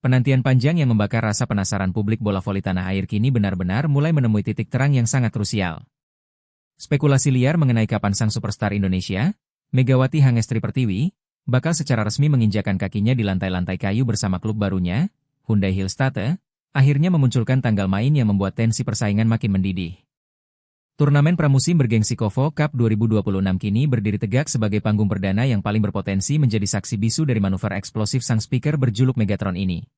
Penantian panjang yang membakar rasa penasaran publik bola voli tanah air kini benar-benar mulai menemui titik terang yang sangat krusial. Spekulasi liar mengenai kapan sang superstar Indonesia, Megawati Hangestri Pertiwi, bakal secara resmi menginjakan kakinya di lantai-lantai kayu bersama klub barunya, Hyundai Hillstatte, akhirnya memunculkan tanggal main yang membuat tensi persaingan makin mendidih. Turnamen pramusim bergengsi KOFO Cup 2026 kini berdiri tegak sebagai panggung perdana yang paling berpotensi menjadi saksi bisu dari manuver eksplosif sang speaker berjuluk Megatron ini.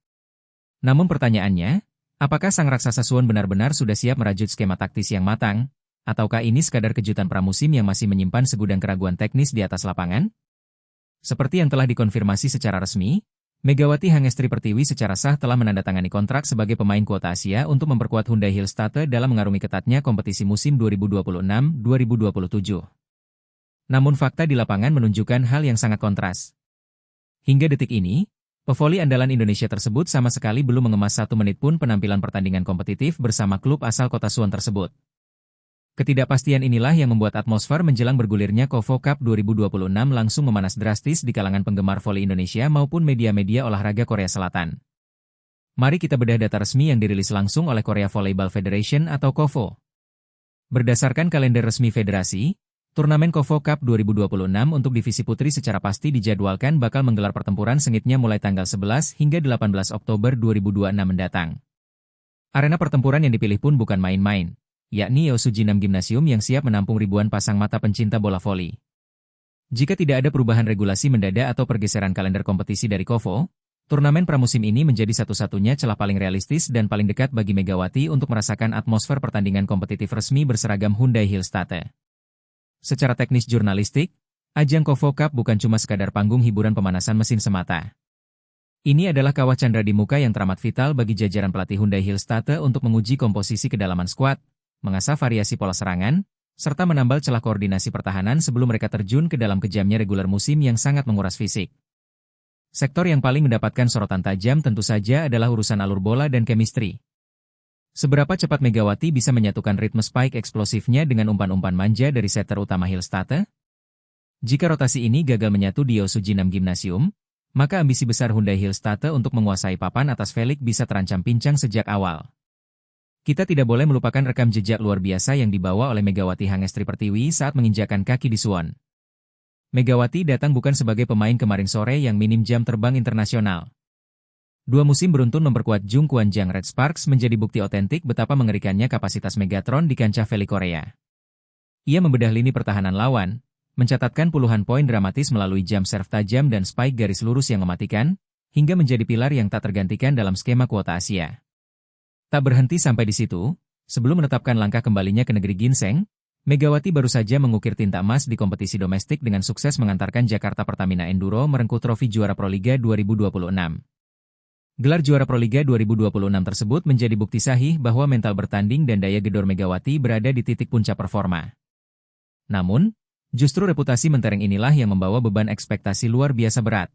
Namun pertanyaannya, apakah sang raksasa Suwon benar-benar sudah siap merajut skema taktis yang matang, ataukah ini sekadar kejutan pramusim yang masih menyimpan segudang keraguan teknis di atas lapangan? Seperti yang telah dikonfirmasi secara resmi, Megawati Hangestri Pertiwi secara sah telah menandatangani kontrak sebagai pemain kuota Asia untuk memperkuat Hyundai Hillstatte dalam mengarungi ketatnya kompetisi musim 2026-2027. Namun fakta di lapangan menunjukkan hal yang sangat kontras. Hingga detik ini, pevoli andalan Indonesia tersebut sama sekali belum mengemas 1 menit pun penampilan pertandingan kompetitif bersama klub asal kota Suwon tersebut. Ketidakpastian inilah yang membuat atmosfer menjelang bergulirnya KOFO Cup 2026 langsung memanas drastis di kalangan penggemar voli Indonesia maupun media-media olahraga Korea Selatan. Mari kita bedah data resmi yang dirilis langsung oleh Korea Volleyball Federation atau KOFO. Berdasarkan kalender resmi federasi, turnamen KOFO Cup 2026 untuk divisi putri secara pasti dijadwalkan bakal menggelar pertempuran sengitnya mulai tanggal 11 hingga 18 Oktober 2026 mendatang. Arena pertempuran yang dipilih pun bukan main-main, yakni Yeosu Jinam Gymnasium yang siap menampung ribuan pasang mata pencinta bola voli. Jika tidak ada perubahan regulasi mendadak atau pergeseran kalender kompetisi dari KOFO, turnamen pramusim ini menjadi satu-satunya celah paling realistis dan paling dekat bagi Megawati untuk merasakan atmosfer pertandingan kompetitif resmi berseragam Hyundai Hillstatte. Secara teknis jurnalistik, ajang KOFO Cup bukan cuma sekadar panggung hiburan pemanasan mesin semata. Ini adalah kawah candra di muka yang teramat vital bagi jajaran pelatih Hyundai Hillstatte untuk menguji komposisi kedalaman skuad, mengasah variasi pola serangan, serta menambal celah koordinasi pertahanan sebelum mereka terjun ke dalam kejamnya regular musim yang sangat menguras fisik. Sektor yang paling mendapatkan sorotan tajam tentu saja adalah urusan alur bola dan chemistry. Seberapa cepat Megawati bisa menyatukan ritme spike eksplosifnya dengan umpan-umpan manja dari setter utama Hillstatte? Jika rotasi ini gagal menyatu di Yeosu Jinam Gymnasium, maka ambisi besar Hyundai Hillstatte untuk menguasai papan atas Felix bisa terancam pincang sejak awal. Kita tidak boleh melupakan rekam jejak luar biasa yang dibawa oleh Megawati Hangestri Pertiwi saat menginjakan kaki di Suwon. Megawati datang bukan sebagai pemain kemarin sore yang minim jam terbang internasional. 2 musim beruntun memperkuat Jung Kwanjang Red Sparks menjadi bukti otentik betapa mengerikannya kapasitas Megatron di kancah voli Korea. Ia membedah lini pertahanan lawan, mencatatkan puluhan poin dramatis melalui jump serve tajam dan spike garis lurus yang mematikan, hingga menjadi pilar yang tak tergantikan dalam skema kuota Asia. Tak berhenti sampai di situ, sebelum menetapkan langkah kembalinya ke negeri ginseng, Megawati baru saja mengukir tinta emas di kompetisi domestik dengan sukses mengantarkan Jakarta Pertamina Enduro merengkuh trofi juara Proliga 2026. Gelar juara Proliga 2026 tersebut menjadi bukti sahih bahwa mental bertanding dan daya gedor Megawati berada di titik puncak performa. Namun, justru reputasi mentereng inilah yang membawa beban ekspektasi luar biasa berat.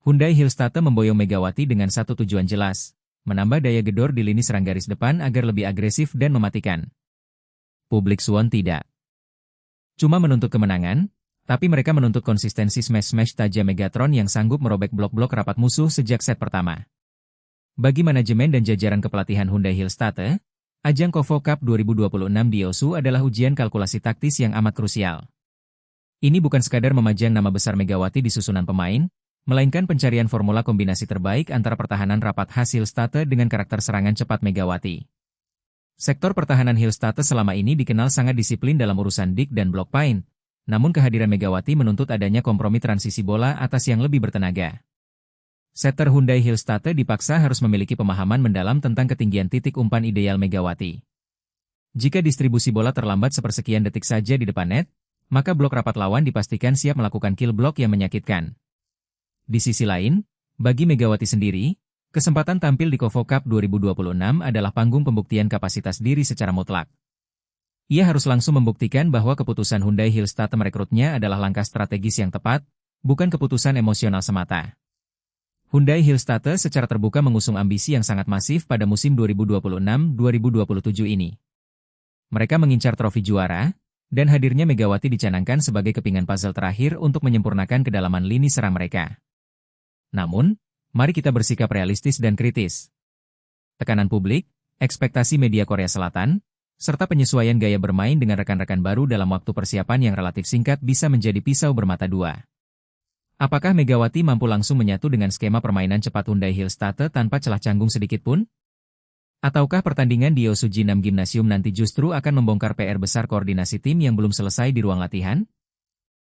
Hyundai Hillstatte memboyong Megawati dengan satu tujuan jelas, menambah daya gedor di lini serang garis depan agar lebih agresif dan mematikan. Publik Suwon tidak cuma menuntut kemenangan, tapi mereka menuntut konsistensi smash-smash tajam Megatron yang sanggup merobek blok-blok rapat musuh sejak set pertama. Bagi manajemen dan jajaran kepelatihan Hyundai Hillstatte, ajang KOFO Cup 2026 di Yeosu adalah ujian kalkulasi taktis yang amat krusial. Ini bukan sekadar memajang nama besar Megawati di susunan pemain, melainkan pencarian formula kombinasi terbaik antara pertahanan rapat khas Hillstatte dengan karakter serangan cepat Megawati. Sektor pertahanan Hillstatte selama ini dikenal sangat disiplin dalam urusan dik dan block paint, namun kehadiran Megawati menuntut adanya kompromi transisi bola atas yang lebih bertenaga. Setter Hyundai Hillstatte dipaksa harus memiliki pemahaman mendalam tentang ketinggian titik umpan ideal Megawati. Jika distribusi bola terlambat sepersekian detik saja di depan net, maka blok rapat lawan dipastikan siap melakukan kill block yang menyakitkan. Di sisi lain, bagi Megawati sendiri, kesempatan tampil di KOFO Cup 2026 adalah panggung pembuktian kapasitas diri secara mutlak. Ia harus langsung membuktikan bahwa keputusan Hyundai Hillstatte merekrutnya adalah langkah strategis yang tepat, bukan keputusan emosional semata. Hyundai Hillstatte secara terbuka mengusung ambisi yang sangat masif pada musim 2026-2027 ini. Mereka mengincar trofi juara, dan hadirnya Megawati dicanangkan sebagai kepingan puzzle terakhir untuk menyempurnakan kedalaman lini serang mereka. Namun, mari kita bersikap realistis dan kritis. Tekanan publik, ekspektasi media Korea Selatan, serta penyesuaian gaya bermain dengan rekan-rekan baru dalam waktu persiapan yang relatif singkat bisa menjadi pisau bermata dua. Apakah Megawati mampu langsung menyatu dengan skema permainan cepat Hyundai Hillstatte tanpa celah canggung sedikit pun? Ataukah pertandingan di Yosuji Nam Gymnasium nanti justru akan membongkar PR besar koordinasi tim yang belum selesai di ruang latihan?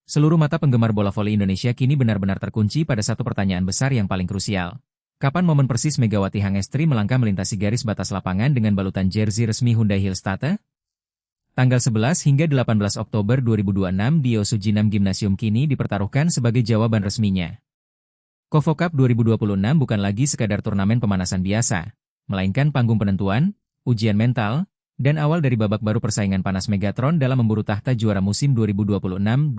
Seluruh mata penggemar bola voli Indonesia kini benar-benar terkunci pada satu pertanyaan besar yang paling krusial. Kapan momen persis Megawati Hangestri melangkah melintasi garis batas lapangan dengan balutan jersey resmi Hyundai Hillstatte? Tanggal 11 hingga 18 Oktober 2026 di Yosuji Nam Gymnasium kini dipertaruhkan sebagai jawaban resminya. KOFO Cup 2026 bukan lagi sekadar turnamen pemanasan biasa, melainkan panggung penentuan, ujian mental, dan awal dari babak baru persaingan panas Megatron dalam memburu tahta juara musim 2026-2027.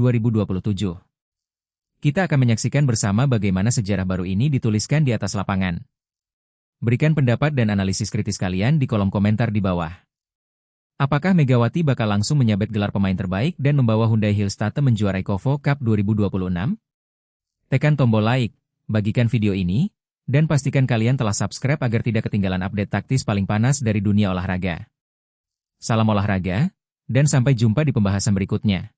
Kita akan menyaksikan bersama bagaimana sejarah baru ini dituliskan di atas lapangan. Berikan pendapat dan analisis kritis kalian di kolom komentar di bawah. Apakah Megawati bakal langsung menyabet gelar pemain terbaik dan membawa Hyundai Hillstatte menjuarai KOFO Cup 2026? Tekan tombol like, bagikan video ini, dan pastikan kalian telah subscribe agar tidak ketinggalan update taktis paling panas dari dunia olahraga. Salam olahraga, dan sampai jumpa di pembahasan berikutnya.